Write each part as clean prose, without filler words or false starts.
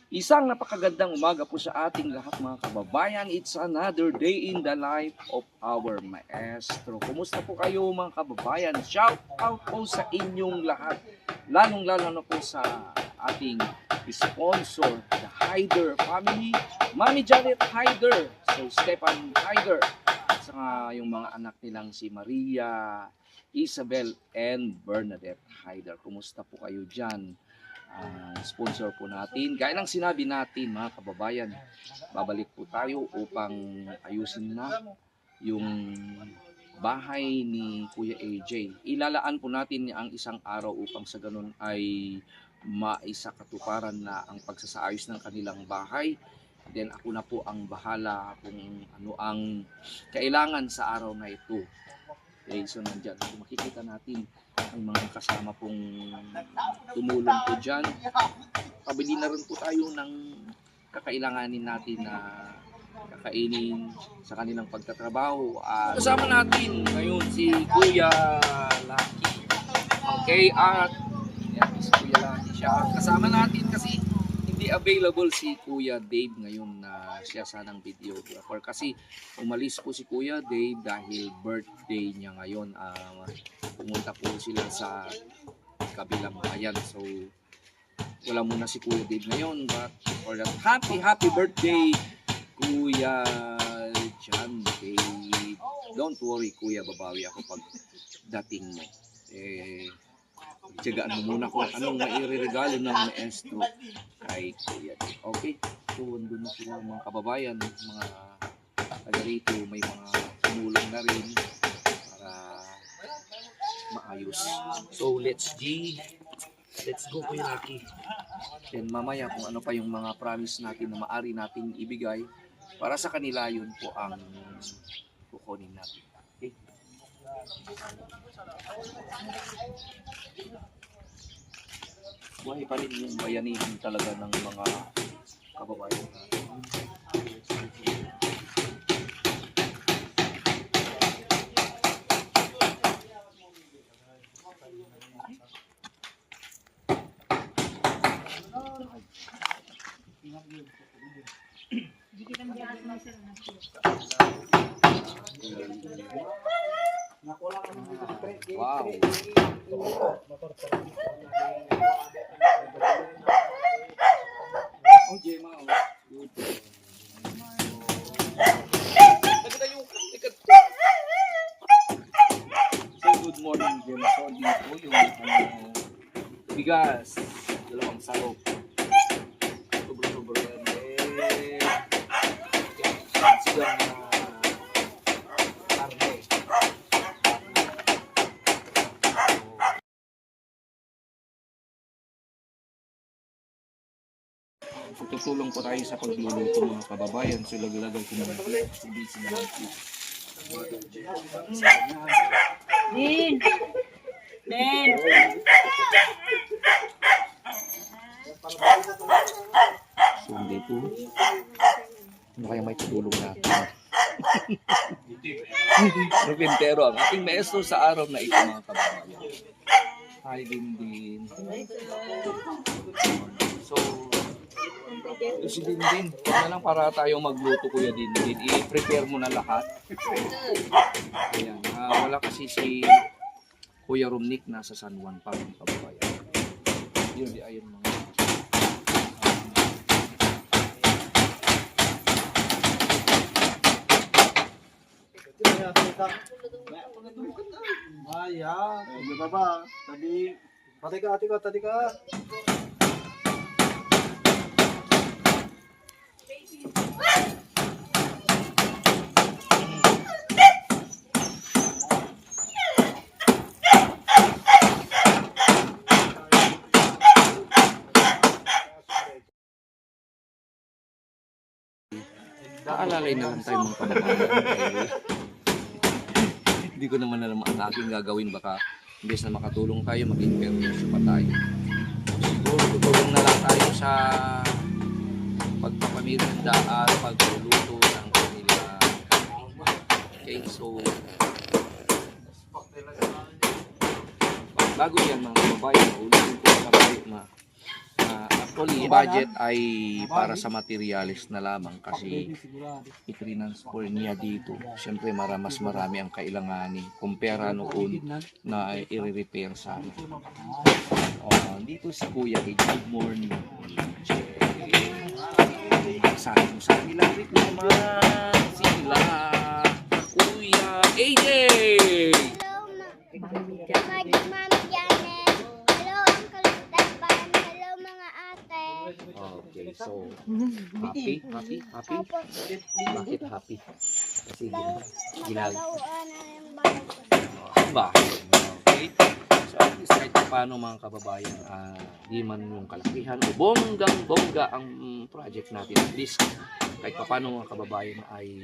Isang napakagandang umaga po sa ating lahat mga kababayan. It's another day in the life of our maestro. Kumusta po kayo mga kababayan? Shout out po sa inyong lahat. Lalong-lalo na po sa ating sponsor, the Hyder family. Mami Janet Hyder, so Stefan Hyder, at saka yung mga anak nilang si Maria, Isabel, and Bernadette Hyder. Kumusta po kayo dyan? Sponsor po natin. Gaya ng sinabi natin mga kababayan, babalik po tayo upang ayusin na yung bahay ni Kuya AJ. Ilalaan po natin ang isang araw upang sa ganun ay maisakatuparan na ang pagsasaayos ng kanilang bahay. Then ako na po ang bahala kung ano ang kailangan sa araw na ito. Okay, so nandyan. So, makikita natin ang mga kasama pong tumulong po dyan. Pabili na rin po tayo ng kakailanganin natin na kakainin sa kanilang pagtatrabaho. Kasama natin ngayon si Kuya Lucky. Okay, at yan, si Kuya Lucky siya. Kasama natin kasi hindi available si Kuya Dave ngayon na siya sanang videographer kasi umalis po si Kuya Dave dahil birthday niya ngayon. Pumunta po sila sa kabilang bayan, so wala muna si Kuya Dave ngayon, but for that happy birthday Kuya John Dave. Don't worry Kuya, babawi ako pag dating mo. Tiyagaan mo muna kung anong maireregalo ng maestro kay Kuya Dave. Okay, so andun na sila mga kababayan, mga taga rito, may mga tumulong na rin para maayos. So let's go Kuya Lucky. Then mamaya kung ano pa yung mga promise natin na maari nating ibigay para sa kanila, yun po ang kukunin natin. Okay? Buhay pa rin yung bayanihan talaga ng mga kababayan natin. Wow. Oh, Gemma. Good. So, good morning, Gemma. So, dito yung bigas. Dalawang sarok. Sobra-sobra. Sigang karne. So, tutulong po tayo sa pagluluto mga kababayan. So, lagay ko naman po. Busy naman po. Din! So, hindi po. Ano kaya may tutulong natin? Rupintero, ang ating maestro sa araw na ito mga kababayan. Hi, Dindin. So, si Dindin, huwag na lang para tayo magluto Kuya Dindin. I-prepare mo na lahat. Ayan, wala kasi si Kuya Romnick nasa San Juan pa mga kababayan. Yun, ayun mga. Ayan, di ba ba? Tadi, tadi ka. Naalalay na lang tayo mga kababayan. Hindi ko naman alam ang aking gagawin. Baka imbes na makatulong tayo, maging perwisyo pa tayo. Siguro tutulong na lang tayo sa pagpapamirinda at pagluluto ng kanila. Okay, so bago yan mga kababayan, ulitin ko sa bayo na Actually, budget ay para sa materials na lamang kasi i-transfer niya dito. Siyempre, mas marami ang kailanganin kumpara noon na i-repair sana. Dito si Kuya Age. Good morning. Sabi mo sa kanila rin naman sila. Kuya AJ! Mami Janet. Hello, Uncle Dasban. Hello, mga ate. Okay, so happy? Opo. Bakit happy? Kasi Magagawaan na yung bahay ko. ba? Okay. So at least kahit paano mga kababayan, di man yung kalakihan o bonggang-bongga ang project natin. At least kahit paano mga kababayan ay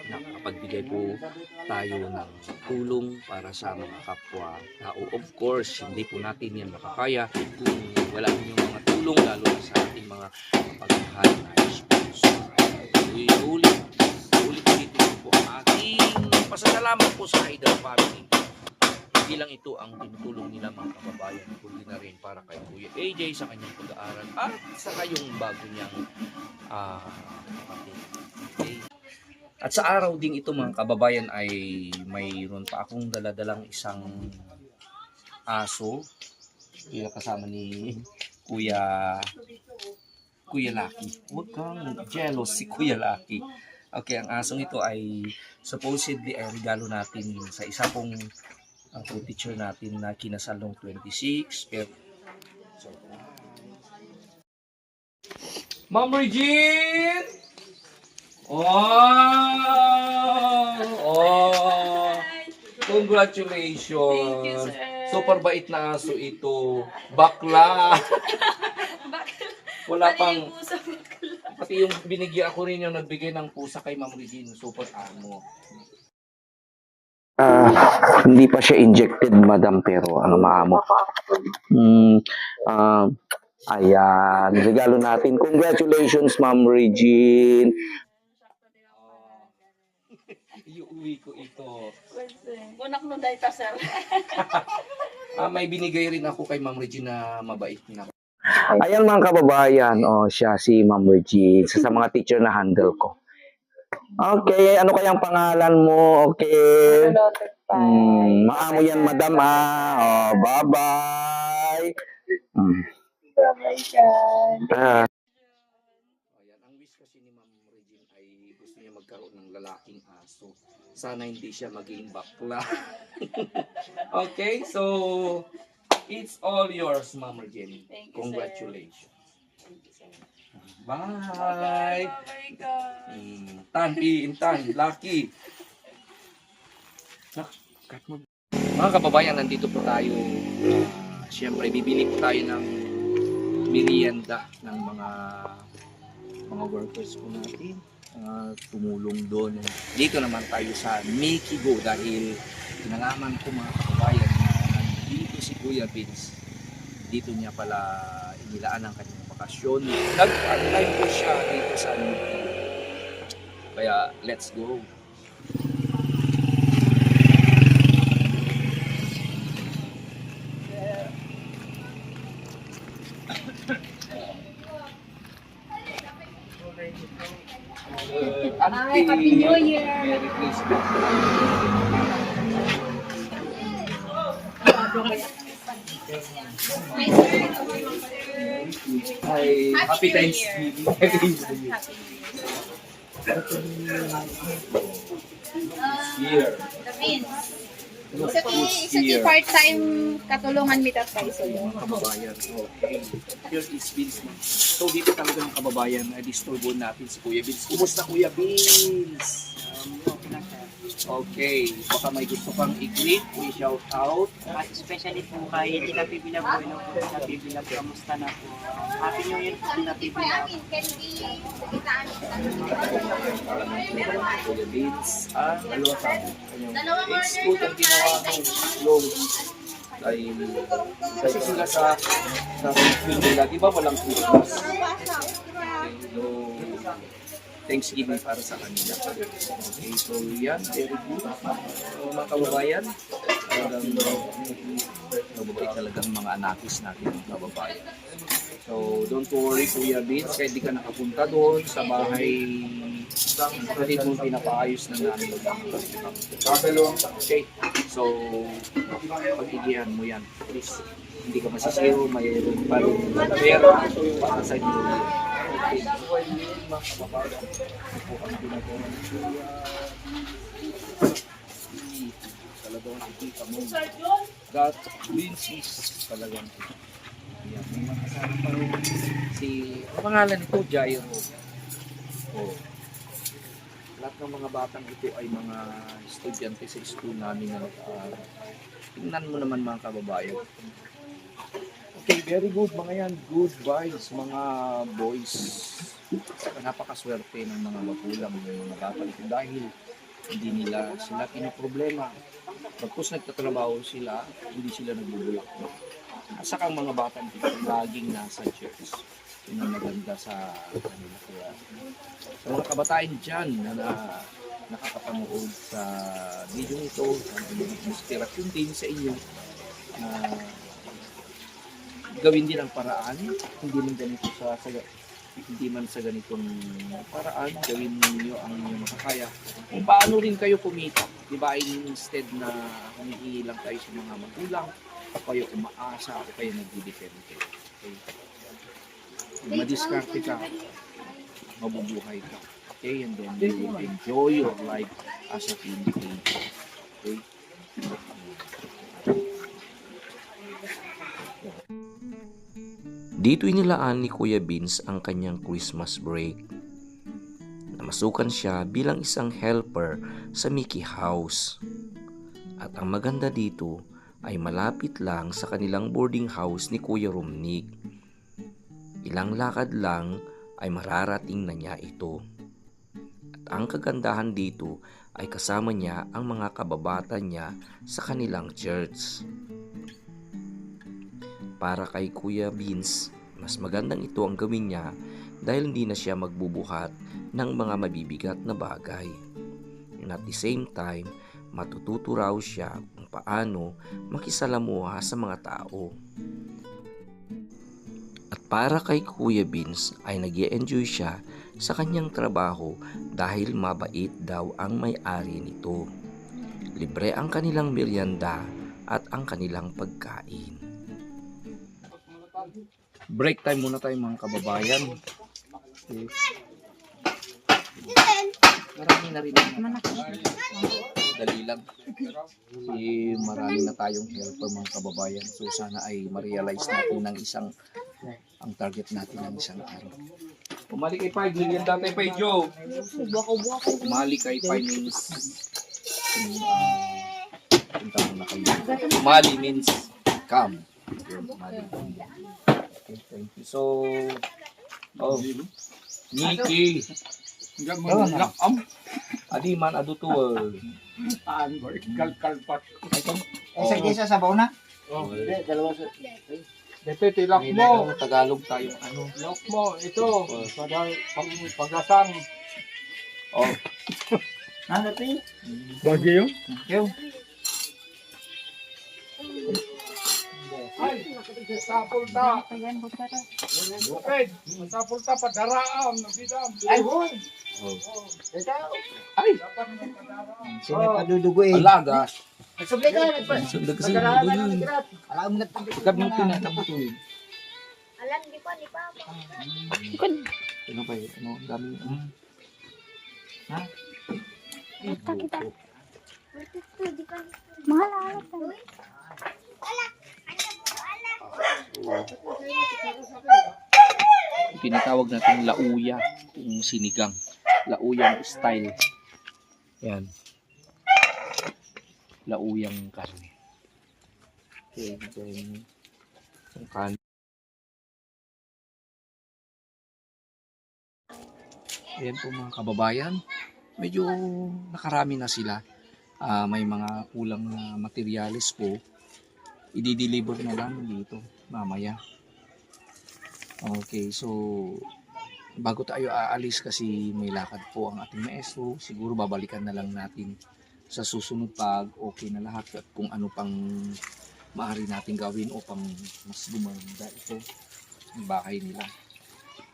nakapagbigay po tayo ng tulong para sa mga kapwa tao. Of course, hindi po natin yan makakaya kung wala yung mga tulong, lalo na sa ating mga pagmahal na sponsor. Ulit po ang ating pasasalamat po sa Idol Family. Hindi lang ito ang tinutulong nila mga kababayan, kundi na rin para kay Kuya AJ sa kanyang pag-aaral at sa kayong bago niyang kapatid. Okay. At sa araw ding ito mga kababayan ay mayroon pa akong daladalang isang aso. Kaya kasama ni Kuya Lucky. Huwag kang jealous si Kuya Lucky. Okay, ang asong ito ay supposedly ay regalo natin sa isa pong co-teacher natin na kinasal noong 26. Pero, Ma'am Regine! Oh! Congratulations! Thank you, sir. Super bait na aso ito. Bakla! Wala pang... Pati yung binigyan ako rin yung nagbigay ng pusa kay Ma'am Regine. Super amo. Hindi pa siya injected, madam, pero maamo. Ayan, regalo natin. Congratulations, Ma'am Regine. Iuwi ko ito. Bunak no dahil pa, sir. May binigay rin ako kay Ma'am Regine na mabait na. Ayan mga kababayan, siya si Ma'am Regine, sa mga teacher na handle ko. Okay, ano kayang pangalan mo? Okay. Maamo yan, madam. Bye-bye. Ayan, ang wish kasi ni Ma'am Regine ay gusto niya magkaroon ng lalaking aso. Sana hindi siya maging bakla. Okay, so it's all yours, Ma'am Regine. Thank you, sir. Congratulations. Thank you, sir. Bye. Bye, Intan, Lucky. Cut mo. Mga kababayan, nandito po tayo. Siyempre, bibili po tayo ng merienda ng mga workers po natin. Tumulong doon. Dito naman tayo sa Mickey Go dahil nalaman ko mga kababayan na dito si Kuya Vince. Dito niya pala inilaan ang kanyang bakasyon. Nag-time po siya dito sa Mickey Go. Kaya let's go. Happy New Year! Merry Christmas. Hi, happy Thanksgiving. Here. Isa ti part-time katulungan mitat tayo sa iyo. Mga kababayan. Okay. Here is Vince. So dito talaga mga kababayan, disturbo natin si Kuya Vince. Kumusta Kuya Vince? Okay. Baka may gusto pang i-greet, may shout out. Especially po kay Tita Pibilab po, Tita Pibilab, kamusta na po? Happy New Year po, Tita Pibilab. Kuya Vince. Dalawa sa it's good ang ginawa ng logo. Kasi sila sa film nila, di ba walang Christmas? So, Thanksgiving para sa kanila. Okay, so yan, very good. So, mga kababayan, talagang mababait talagang mga anakis natin, mga kababayan. So, don't worry, Kuya Vince, kahit di ka nakapunta doon sa bahay, kapatid mo pinapaayos na namin. Okay, so, pag-igihan mo yan. Please, hindi ka masisiro, mayroon pa rin pera para sa inyo. Okay, so, ayun, mga kababayan, ito po ang ginagawa ni Kuya. Talagang nakikita mo. That Vince is talagang yan, may mga kasama pa rin si, ang pangalan nito, Jairo. Oh. Lahat ng mga batang ito ay mga estudyante sa school namin na nag-aaral. Tingnan mo naman mga kababayan. Okay, very good mga yan. Good vibes mga boys. Napakaswerte ng mga magulang ng mga batang ito dahil hindi nila sila pinoproblema. Pagkos nagtatrabaho sila, hindi sila nagbubulak. Asa kang mga batang ito laging nasa church. Yun ang maganda sa kanila. Kaya sa mga kabataan dyan na nakakapanood sa video nito, sana inspirasyon din sa inyo na gawin din ang paraan, hindi man ganito hindi man sa ganitong paraan, gawin niyo ang inyong makakaya. Kung paano rin kayo kumita, di ba, instead na humihingi lang tayo sa mga magulang, o kayo umaasa, o kayo nagdidepende. Okay? Kung madiskarte ka, mabubuhay ka. Okay, and then you will enjoy your life as a teenager. Okay? Dito inilaan ni Kuya Vince ang kanyang Christmas break. Namasukan siya bilang isang helper sa Mickey House. At ang maganda dito ay malapit lang sa kanilang boarding house ni Kuya Romnick. Ilang lakad lang ay mararating na niya ito. At ang kagandahan dito ay kasama niya ang mga kababata niya sa kanilang church. Para kay Kuya Vince, mas magandang ito ang gawin niya dahil hindi na siya magbubuhat ng mga mabibigat na bagay. And at the same time, matututo raw siya kung paano makisalamuha sa mga tao. At para kay Kuya Vince ay nag-i-enjoy siya sa kanyang trabaho dahil mabait daw ang may-ari nito. Libre ang kanilang merienda at ang kanilang pagkain. Break time muna tayo mga kababayan. Okay. Marami na rin. Dali lang. Marami na tayong helper mga kababayan. So sana ay ma-realize natin ang target natin ng isang araw. Umali kay Pai, ganyan dati Pai Joe. Umali kay Pai means punta muna kayo. Umali means come. Umali. Okay, thank you. So, Nikki. Adi man adutuwal. Kalkalpat. Isa sa bauna? Dalawa sa... Dito, tilak May mo. Tagalog tayo. Lock mo. Ito. Pagkasang. Oh. Ano ito? Bagay yun? Yung. Ay, sapul ta. Okay, sapul ta padaraam, nabidam. Ay, boy! Ay, Sino padudugoy? alaga. Nagsubli ka, Sundag kasi padaraam na nagkirat. Alam mo nagpagkirat. Ikaw mo pinatabutuin. Alam, di pa, di pa. Ano ba yun? Ano, ang dami. Kita, kita. Di pa. Mahal, alat. Tinatawag natin lauya, yung sinigang. Lauyang style. Yan. Lauyang karne. Okay, then yung kanin. Ayan po mga kababayan. Medyo nakarami na sila. May mga kulang na materyales po. I-deliver na lang dito mamaya. Okay, so bago tayo aalis kasi may lakad po ang ating maestro, siguro babalikan na lang natin sa susunod pag okay na lahat at kung ano pang maaari natin gawin upang mas gumanda ito. ng bahay nila.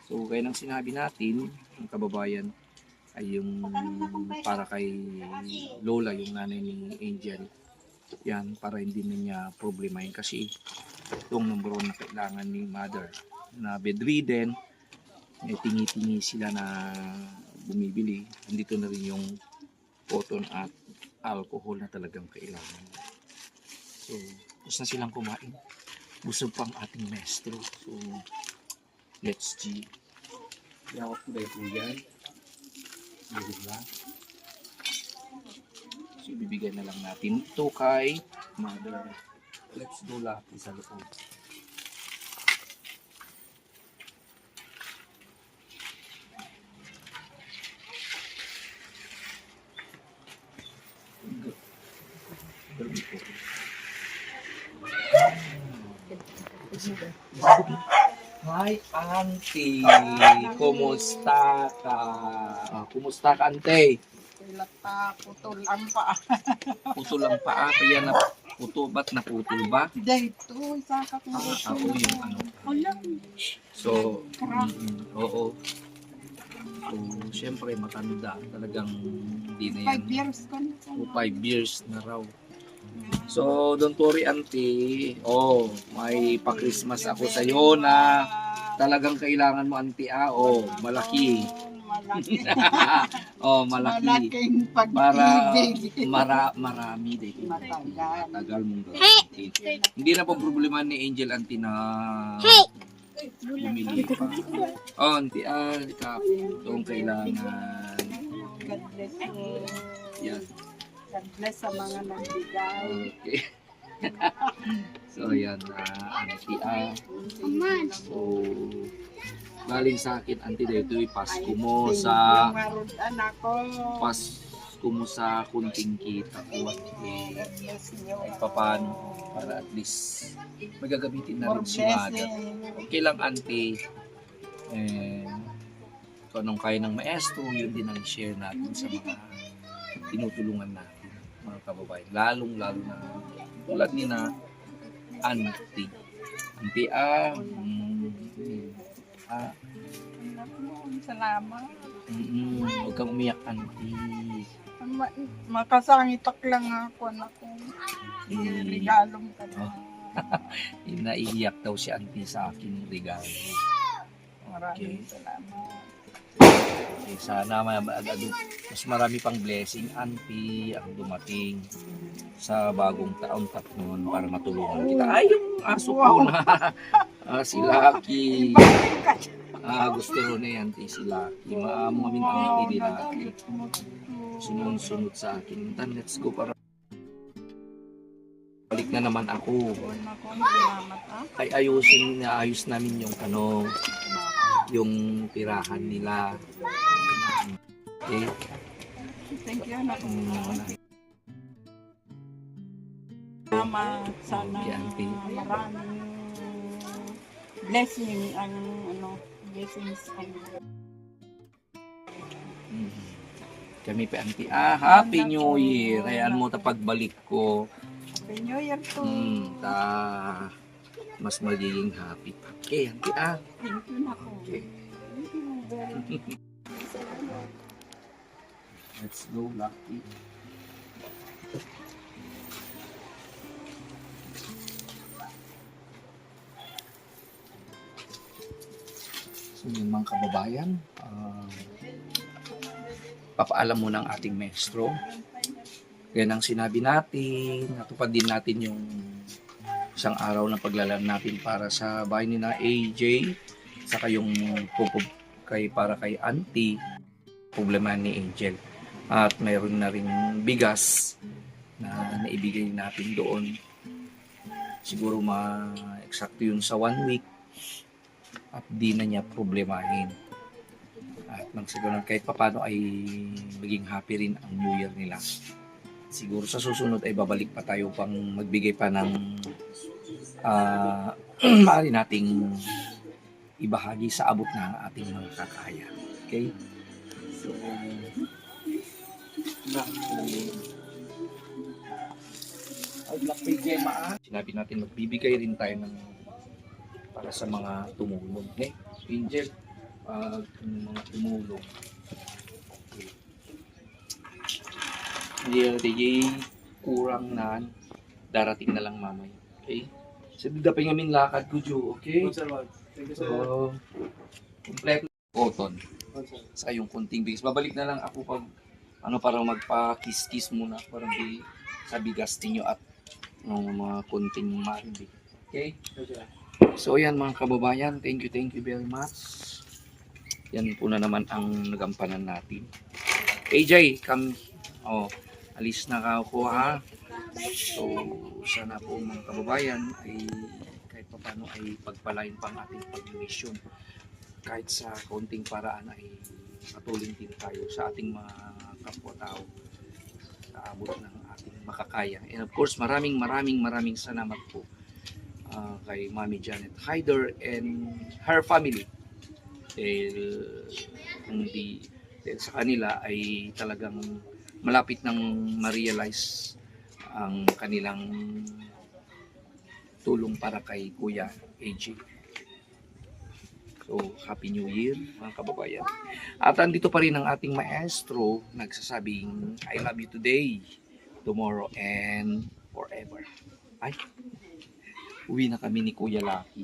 So, gaya ng sinabi natin, ang kababayan, ay yung para kay Lola, yung nanay ni Angel. Yan, para hindi na niya problemahin kasi itong number 1 na kailangan ni mother na bedridden, may tingi-tingi sila na bumibili. Andito na rin yung cotton at alcohol na talagang kailangan. So, tapos na silang kumain. Busog pang ating maestro. So, let's see. Yakot ko dahil po yan. Diba? So, ibibigay na lang natin ito kay mother. Let's do lahat sa loob. Hi, Auntie. Kumusta ka? Kumusta ka, Auntie? Putol ang paa. Putol ang paa. Kaya na putol. Ba't naputol ba? Dito, isa ka Ako yung ano. So, oo. So, syempre matanda. Talagang hindi na yan. 5 years ko na. O 5 years na raw. So, don't worry, Auntie. Oh, may pa-Christmas ako sa iyo na talagang kailangan mo, Auntie. Oh, malaki. Malaki. Oh, malaki. Malaking Para pag-ibig. marami din. Matagal. Tagal mong gawin. Hindi na po problema ni Angel, Auntie, na bumili pa. Oh, Auntie, itong kailangan. God bless you. Yan. God bless sa mga nagbigay. Okay. So, yan, Auntie, so, galing sa akin, Auntie, dito yung Pasko mo sa Anak ko. Pasko mo sa kunting kita ko at God bless you. paano para at least magagamitin na More rin si Mother. blessing. Okay lang, Auntie. Kung anong kaya ng maestro, yun din ang share natin sa mga tinutulungan natin, mga kababayan. Lalong-lalo na tulad ni na Auntie. Auntie, Salamat. huwag kang umiyak, Auntie. Makasangitak lang ako na kung regalong ka na. Naiiyak daw si Auntie sa akin regalo. Maraming salamat. Okay, sana mas marami pang blessing, Auntie, ang dumating sa bagong taon taon para matulungan kita. Ay, yung aso ko na si Lucky. Gusto ro na yan, Auntie, si Lucky. Maamin ang Auntie ni Lucky. Sunod-sunod sa akin. Then, let's go para balik na naman ako. Ay ayos namin yung yung tirahan nila. Okay. Thank you, anak. Salamat. Sana Okay, Auntie. maraming blessing ang blessings ang Kami pa, Auntie. Happy New Year. Ayan mo pagbalik ko. Happy New Year to. Mas magiging happy pa. Okay, Auntie. Thank you na po. Okay. Thank you very much. Let's go, Lucky. So, yung mga kababayan, papaalam muna ang ating maestro. Yan ang sinabi natin, natupad din natin yung isang araw na paglalaan natin para sa bahay ni na AJ, saka yung para kay Auntie, problema ni Angel. At mayroon na rin bigas na naibigay natin doon. Siguro ma-eksakto yun sa 1 week at di na niya problemahin. At nang siguro kahit papano ay maging happy rin ang New Year nila. Siguro sa susunod ay babalik pa tayo pang magbigay pa ng maaari nating ibahagi sa abot na ating mga kakaya. Okay? So, sinabi natin magbibigay rin tayo ng para sa mga tumulong. Okay? Angel, yung mga tumulong. Okay. Hindi kurang na darating na lang mamaya. Okay? Sabi dapay ngamin lakad ko, Jo. Okay? Sir, wag. Thank you, sir. So, kompleto cotton Sir. sa yung kunting bigas. Babalik na lang ako pag para magpa-kiss-kiss muna para di sa bigas ninyo at mga kunting maribig. Okay? Okay. So yan mga kababayan, thank you very much. Yan po na naman ang nagampanan natin. AJ, come. Oh, alis na ako ha. So sana po mga kababayan ay kahit paano ay pagpalain pang ating pag-mission. Kahit sa kaunting paraan ay patuloy din tayo sa ating mga kapwa-tao sa abot ng ating makakaya. And of course, maraming salamat po kay Mami Janet Hyder and her family. Dahil sa kanila ay talagang malapit nang ma-realize ang kanilang tulong para kay Kuya AJ. So, Happy New Year mga kababayan. At andito pa rin ang ating maestro nagsasabing I love you today, tomorrow, and forever. Ay, uwi na kami ni Kuya Lucky.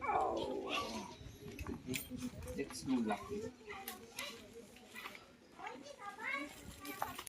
Oh. Let's go Lucky.